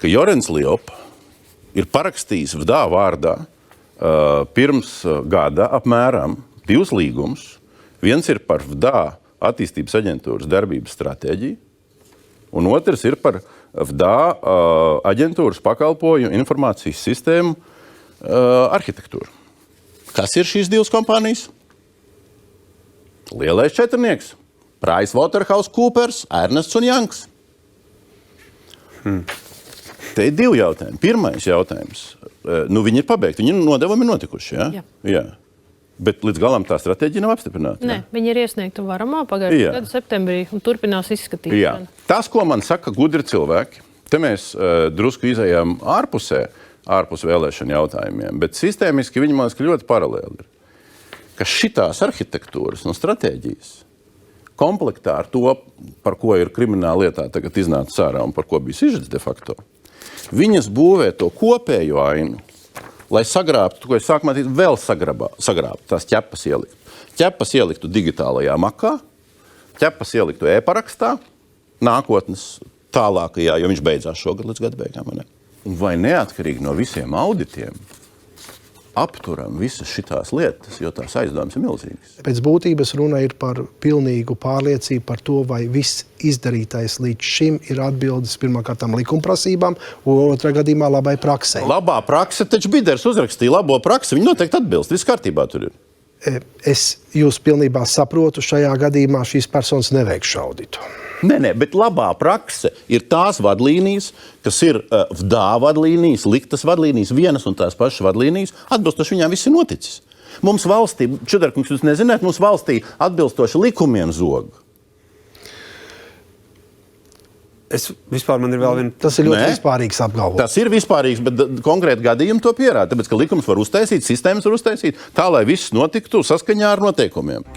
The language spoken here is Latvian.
ka Jorens Liepa ir parakstījis VDA vārdā pirms gada apmēram 2 līgumus. Viens ir par VDA attīstības aģentūras darbības stratēģiju, un otrs ir par VDA aģentūras pakalpojumu informācijas sistēmu arhitektūru. Kas ir šīs 2 kompānijas? Lielais četrnieks, PricewaterhouseCoopers, Ernsts un Youngs. Te ir 2 jautājumi. Pirmais jautājums. Viņi ir pabeigti, viņi nodevumi ir notikuši, ja? Jā. Bet līdz galam tā stratēģija nav apstiprināta. Nē, viņi ir iesniegta varamā pagājušajā gada septembrī un turpinās izskatīt. Jā. Tas, ko man saka gudri cilvēki, te mēs drusku izējām ārpus vēlēšanu jautājumiem, bet sistēmiski viņi man liekas ļoti paralēli ir. Ka šitās arhitektūras un stratēģijas komplektā ar to, par ko ir krimināla lietā tagad iznāca ārā un par ko bija sižets de facto, viņas būvē to kopējo ainu, lai sagrābtu, ko es sākumā teicu, vēl sagrābtu, tās ķepas ieliktu. Ķepas ieliktu digitālajā makā, ķepas ieliktu e-parakstā, nākotnes tālākajā, jo viņš beidzās šogad līdz gada beigām. Vai neatkarīgi no visiem auditiem apturam visas šitās lietas, jo tās aizdomas ir milzīgas. Pēc būtības runa ir par pilnīgu pārliecību par to, vai viss izdarītais līdz šim ir atbildes pirmkārtām likumprasībām, un otrā gadījumā labai praksei. Labā prakse, taču Biders uzrakstīja labo praksi, viņi noteikti atbilst, viss kārtībā tur ir. Es jūs pilnībā saprotu, šajā gadījumā šīs personas neveiks auditu. Nē, bet labā prakse ir tās vadlīnijas, kas ir VDA vadlīnijas, liktas vadlīnijas, vienas un tās pašas vadlīnijas, atbilstoši viņām viss ir noticis. Mums valstī, Čudarkungs, jūs nezināt, mums valstī atbilstoši likumiem zog. Man ir vēl viena... Tas ir ļoti vispārīgs apgalvojums. Tas ir vispārīgs, bet konkrēti gadījumi to pierāda, tāpēc, ka likums var uztaisīt, sistēmas var uztaisīt, tā, lai viss notiktu saskaņā ar noteikumiem.